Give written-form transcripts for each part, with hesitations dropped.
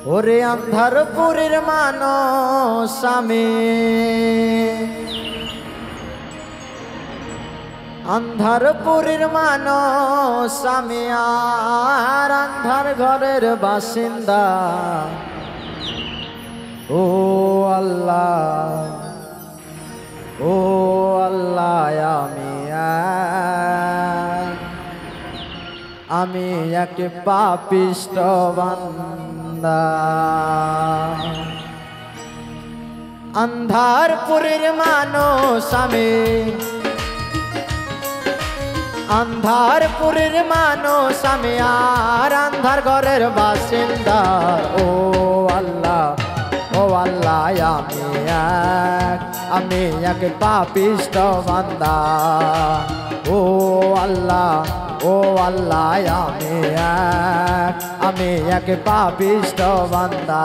ওরে আন্ধারপুরের মানুষ আমি, আন্ধারপুরের মানুষ আমি, আর আন্ধার ঘরের বাসিন্দা। ও আল্লাহ, ও আল্লাহ, আমি এক পাপিষ্ঠ বান্দা। আন্ধারপুরের মানুষ আমি, আন্ধারপুরের মানুষ আমি, আর আন্ধার ঘরের বাসিন্দা। ও আল্লাহ, ও আল্লাহ, আমি এক পাপিষ্ঠ বান্দা। ও আল্লাহ, ও আল্লাহ, আমি এক পাপিষ্ঠ বান্দা।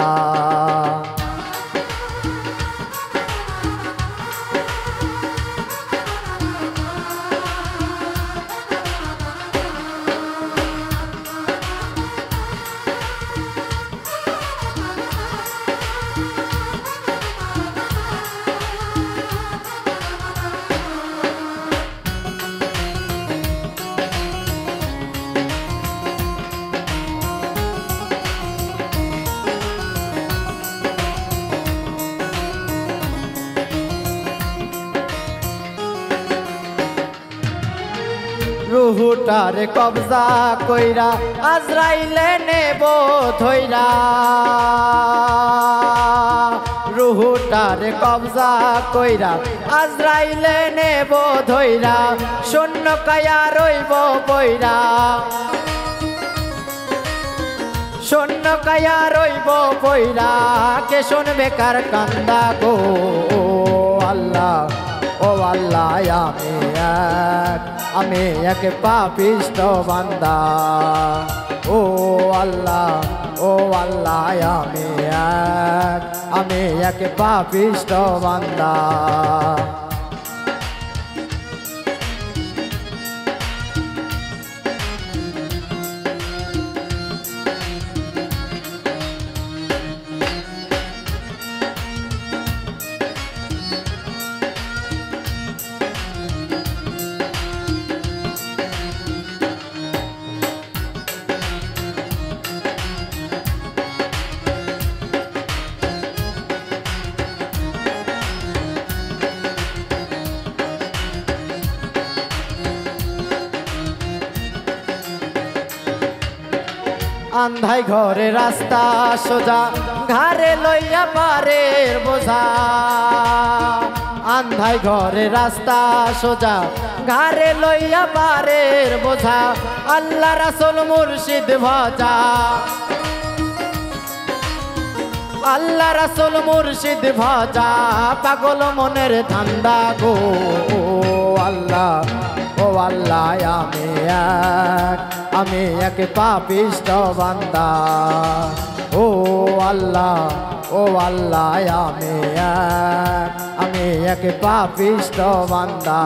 রুহুটারে কবজা কইরা আজরাইলে নেব ধইরা, রুহুটারে কবজা কইরা আজরাইলে নেব ধইরা, শূন্য কায়া রইব বইরা, শূন্য কায়া রইব বইরা, কে শুনবে কার কান্দা গো। ও আল্লাহ, ও আল্লাহ, আমি এক পাপিষ্ঠ বান্দা। ও আল্লাহ, ও আল্লাহ, আমি এক পাপিষ্ঠ বান্দা। আন্ধাই ঘরে রাস্তা সোজা, ঘাড়ে লইয়া পারের বোঝা। আন্ধাই ঘরে রাস্তা সোজা, ঘাড়ে লইয়া পারের বোঝা, আল্লাহ রাসূল মুর্শিদ ভজা, আল্লাহ রাসূল মুর্শিদ ভজা, পাগল মনের ধান্দা গো। ও আল্লাহ, ও আল্লাহ, আমি এক পাপিষ্ঠ বান্দা। ও আল্লাহ, ও আল্লাহ, আমি এক পাপিষ্ঠ বান্দা।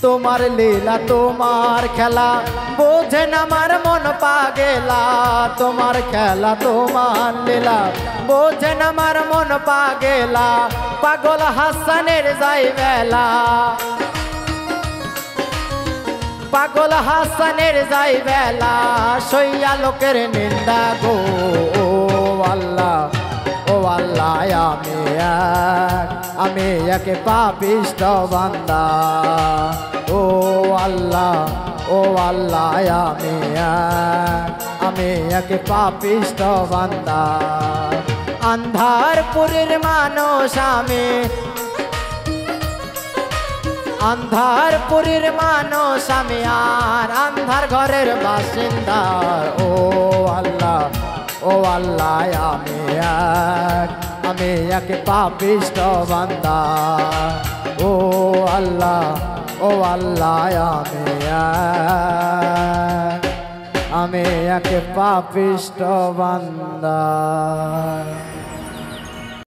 তোমার লীলা তোমার খেলা বোঝেন আমার মন পাগেলা, তোমার খেলা তোমার লীলা বোঝেন আমার মন পাগেলা, পাগল হাসানের যাই বেলা, পাগল হাসানের যাই বেলা, সইয়া লোকের নিন্দা গো। ও আল্লাহ, ও আল্লাহ, আমি এক পাপিষ্ঠ বান্দা। ও আল্লাহ, ও আল্লাহ, আমি এক পাপিষ্ঠ বান্দা। আন্ধারপুরের মানুষ আমি, আন্ধার পুরীর মানুষ আমি আর আন্ধার ঘরের বাসিন্দা ও আল্লাহ আমি এক পাপিষ্ঠ বান্দা ও আল্লাহ আমি এক পাপিষ্ঠ বান্দা।